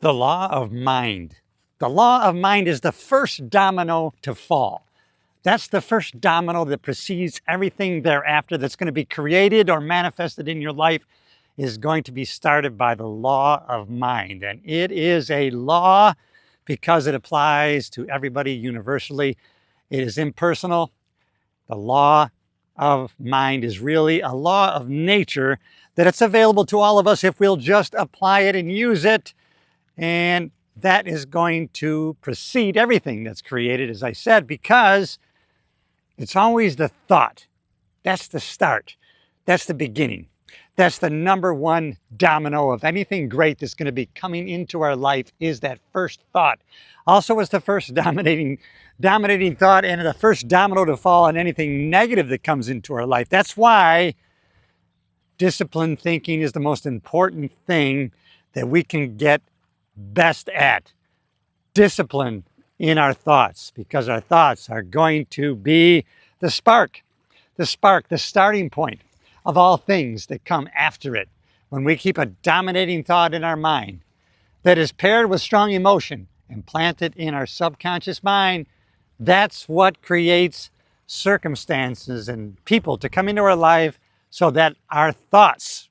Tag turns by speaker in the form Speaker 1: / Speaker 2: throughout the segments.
Speaker 1: The law of mind. The law of mind is the first domino to fall. That's the first domino that precedes everything thereafter that's going to be created or manifested in your life is going to be started by the law of mind. And it is a law because it applies to everybody universally. It is impersonal. The law of mind is really a law of nature that it's available to all of us if we'll just apply it and use it. And that is going to precede everything that's created, as I said, because it's always the thought. That's the start. That's the beginning. That's the number one domino of anything great that's going to be coming into our life is that first thought. Also, it's the first dominating thought and the first domino to fall on anything negative that comes into our life. That's why disciplined thinking is the most important thing that we can get best at. Discipline in our thoughts, because our thoughts are going to be the spark, the starting point of all things that come after it. When we keep a dominating thought in our mind that is paired with strong emotion and planted in our subconscious mind, that's what creates circumstances and people to come into our life so that our thoughts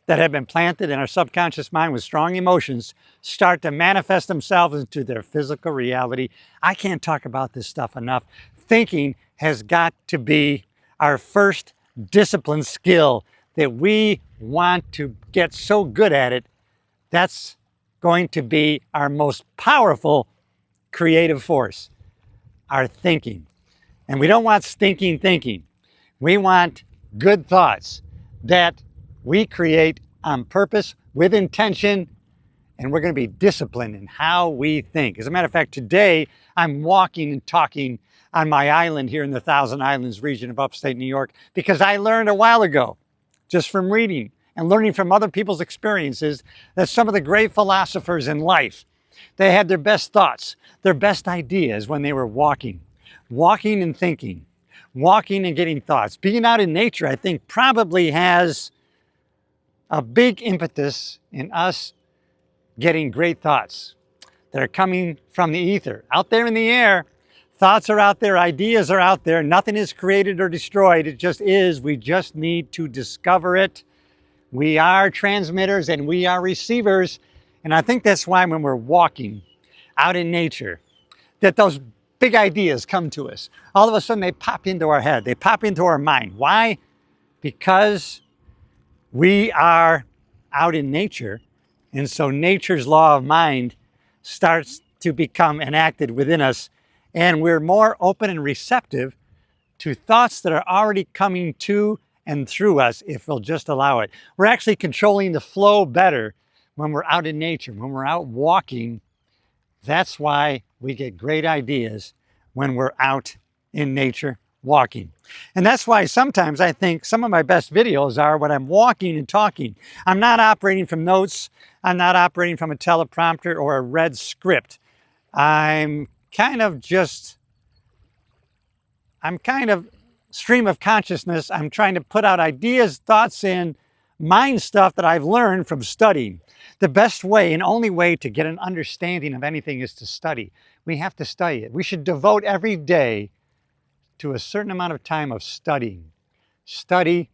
Speaker 1: that have been planted in our subconscious mind with strong emotions start to manifest themselves into their physical reality. I can't talk about this stuff enough. Thinking has got to be our first discipline skill that we want to get so good at it. That's going to be our most powerful creative force, our thinking. And we don't want stinking thinking. We want good thoughts that we create on purpose, with intention, and we're going to be disciplined in how we think. As a matter of fact, today I'm walking and talking on my island here in the Thousand Islands region of upstate New York because I learned a while ago, just from reading and learning from other people's experiences, that some of the great philosophers in life, they had their best thoughts, their best ideas when they were walking and thinking, walking and getting thoughts. Being out in nature, I think, probably has a big impetus in us getting great thoughts that are coming from the ether. Out there in the air, thoughts are out there, ideas are out there, nothing is created or destroyed, it just is. We just need to discover it. We are transmitters and we are receivers, and I think that's why when we're walking out in nature, that those big ideas come to us. All of a sudden they pop into our head, they pop into our mind. Why? Because we are out in nature, and so nature's law of mind starts to become enacted within us, and we're more open and receptive to thoughts that are already coming to and through us if we'll just allow it. We're actually controlling the flow better when we're out in nature, when we're out walking. That's why we get great ideas when we're out in nature walking. And that's why sometimes I think some of my best videos are when I'm walking and talking. I'm not operating from notes. I'm not operating from a teleprompter or a read script. I'm kind of stream of consciousness. I'm trying to put out ideas, thoughts in, mind stuff that I've learned from studying. The best way and only way to get an understanding of anything is to study. We have to study it. We should devote every day to a certain amount of time of studying. Study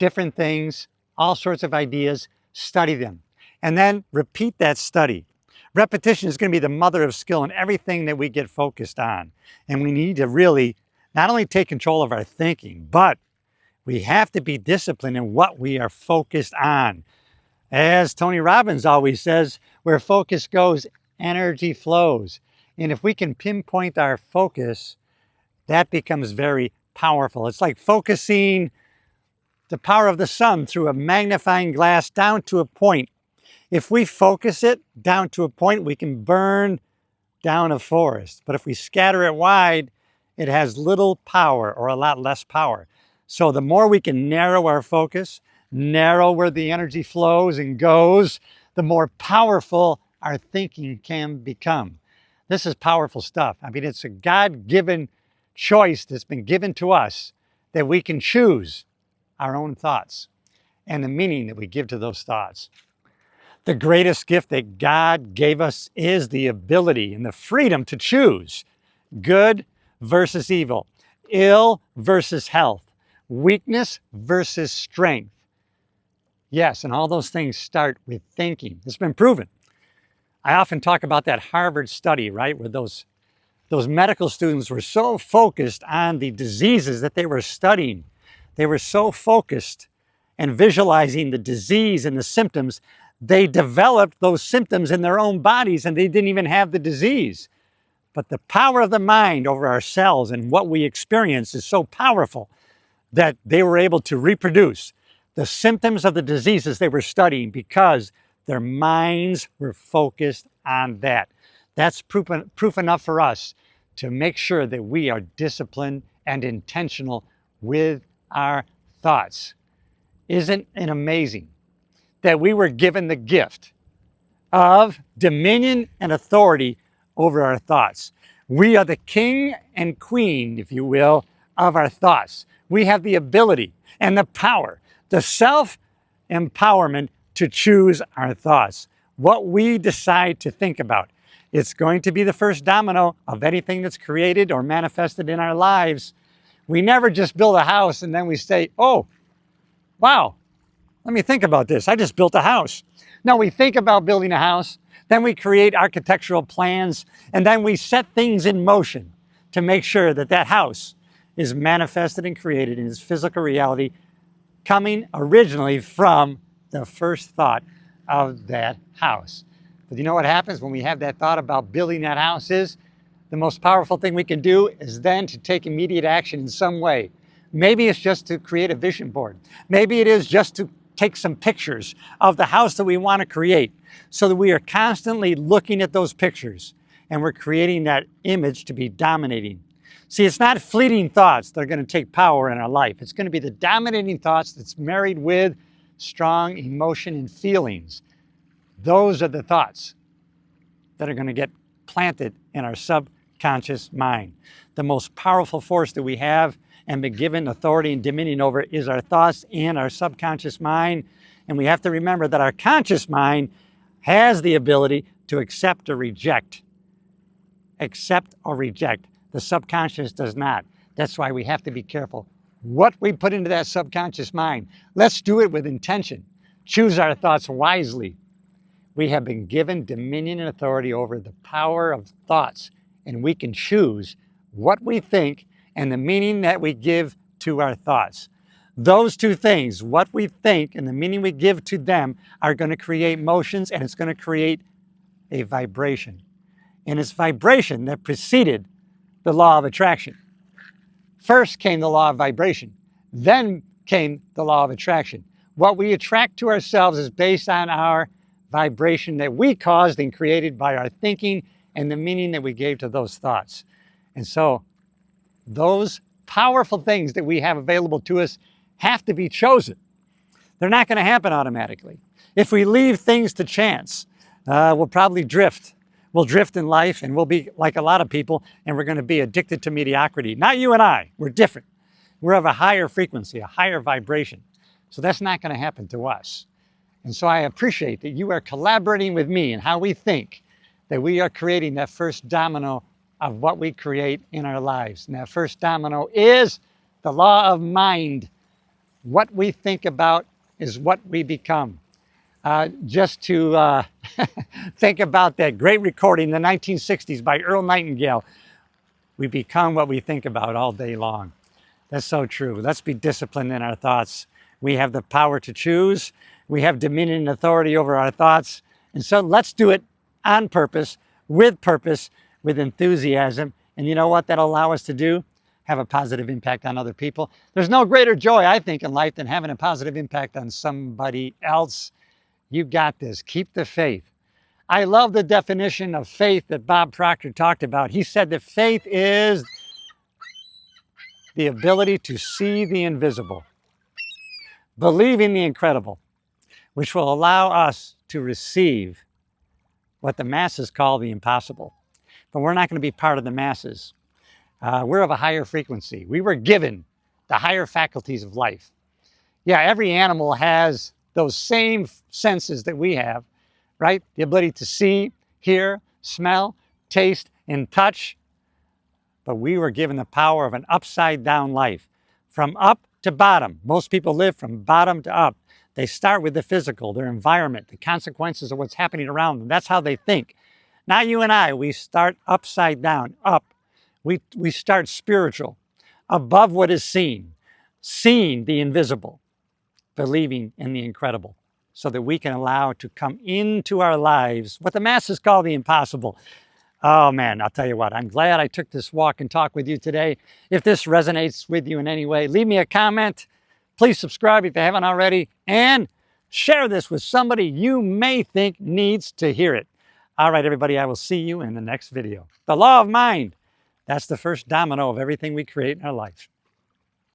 Speaker 1: different things, all sorts of ideas, study them. And then repeat that study. Repetition is going to be the mother of skill in everything that we get focused on. And we need to really not only take control of our thinking, but we have to be disciplined in what we are focused on. As Tony Robbins always says, where focus goes, energy flows. And if we can pinpoint our focus, that becomes very powerful. It's like focusing the power of the sun through a magnifying glass down to a point. If we focus it down to a point, we can burn down a forest. But if we scatter it wide, it has little power or a lot less power. So the more we can narrow our focus, narrow where the energy flows and goes, the more powerful our thinking can become. This is powerful stuff. I mean, it's a God-given choice that's been given to us that we can choose our own thoughts and the meaning that we give to those thoughts. The greatest gift that God gave us is the ability and the freedom to choose good versus evil, ill versus health, weakness versus strength. Yes, and all those things start with thinking. It's been proven. I often talk about that Harvard study, right, where those medical students were so focused on the diseases that they were studying. They were so focused and visualizing the disease and the symptoms, they developed those symptoms in their own bodies and they didn't even have the disease. But the power of the mind over our cells and what we experience is so powerful that they were able to reproduce the symptoms of the diseases they were studying because their minds were focused on that. That's proof enough for us to make sure that we are disciplined and intentional with our thoughts. Isn't it amazing that we were given the gift of dominion and authority over our thoughts? We are the king and queen, if you will, of our thoughts. We have the ability and the power, the self-empowerment to choose our thoughts. What we decide to think about, it's going to be the first domino of anything that's created or manifested in our lives. We never just build a house and then we say, oh, wow, let me think about this. I just built a house. No, we think about building a house, then we create architectural plans, and then we set things in motion to make sure that that house is manifested and created in its physical reality, coming originally from the first thought of that house. But you know what happens when we have that thought about building that house is? The most powerful thing we can do is then to take immediate action in some way. Maybe it's just to create a vision board. Maybe it is just to take some pictures of the house that we want to create so that we are constantly looking at those pictures and we're creating that image to be dominating. See, it's not fleeting thoughts that are going to take power in our life. It's going to be the dominating thoughts that's married with strong emotion and feelings. Those are the thoughts that are going to get planted in our subconscious mind. The most powerful force that we have and been given authority and dominion over is our thoughts and our subconscious mind. And we have to remember that our conscious mind has the ability to accept or reject. Accept or reject. The subconscious does not. That's why we have to be careful what we put into that subconscious mind. Let's do it with intention. Choose our thoughts wisely. We have been given dominion and authority over the power of thoughts, and we can choose what we think and the meaning that we give to our thoughts. Those two things, what we think and the meaning we give to them, are going to create motions, and it's going to create a vibration. And it's vibration that preceded the law of attraction. First came the law of vibration, then came the law of attraction. What we attract to ourselves is based on our vibration that we caused and created by our thinking and the meaning that we gave to those thoughts. And so those powerful things that we have available to us have to be chosen. They're not going to happen automatically. If we leave things to chance, we'll probably drift. We'll drift in life and we'll be like a lot of people, and we're going to be addicted to mediocrity. Not you and I. We're different. We're of a higher frequency, a higher vibration. So that's not going to happen to us. And so I appreciate that you are collaborating with me in how we think, that we are creating that first domino of what we create in our lives. And that first domino is the law of mind. What we think about is what we become. Just to think about that great recording in the 1960s by Earl Nightingale, we become what we think about all day long. That's so true. Let's be disciplined in our thoughts. We have the power to choose. We have dominion and authority over our thoughts. And so let's do it on purpose, with enthusiasm. And you know what that'll allow us to do? Have a positive impact on other people. There's no greater joy, I think, in life than having a positive impact on somebody else. You got this. Keep the faith. I love the definition of faith that Bob Proctor talked about. He said that faith is the ability to see the invisible, believe in the incredible, which will allow us to receive what the masses call the impossible. But we're not going to be part of the masses. We're of a higher frequency. We were given the higher faculties of life. Yeah, every animal has those same senses that we have, right? The ability to see, hear, smell, taste, and touch. But we were given the power of an upside down life. From up to bottom. Most people live from bottom to up. They start with the physical, their environment, the consequences of what's happening around them. That's how they think. Now you and I, we start upside down, up. We start spiritual, above what is seen, seeing the invisible, believing in the incredible, so that we can allow to come into our lives what the masses call the impossible. Oh man, I'll tell you what, I'm glad I took this walk and talk with you today. If this resonates with you in any way, leave me a comment. Please subscribe if you haven't already, and share this with somebody you may think needs to hear it. All right, everybody, I will see you in the next video. The law of mind. That's the first domino of everything we create in our life.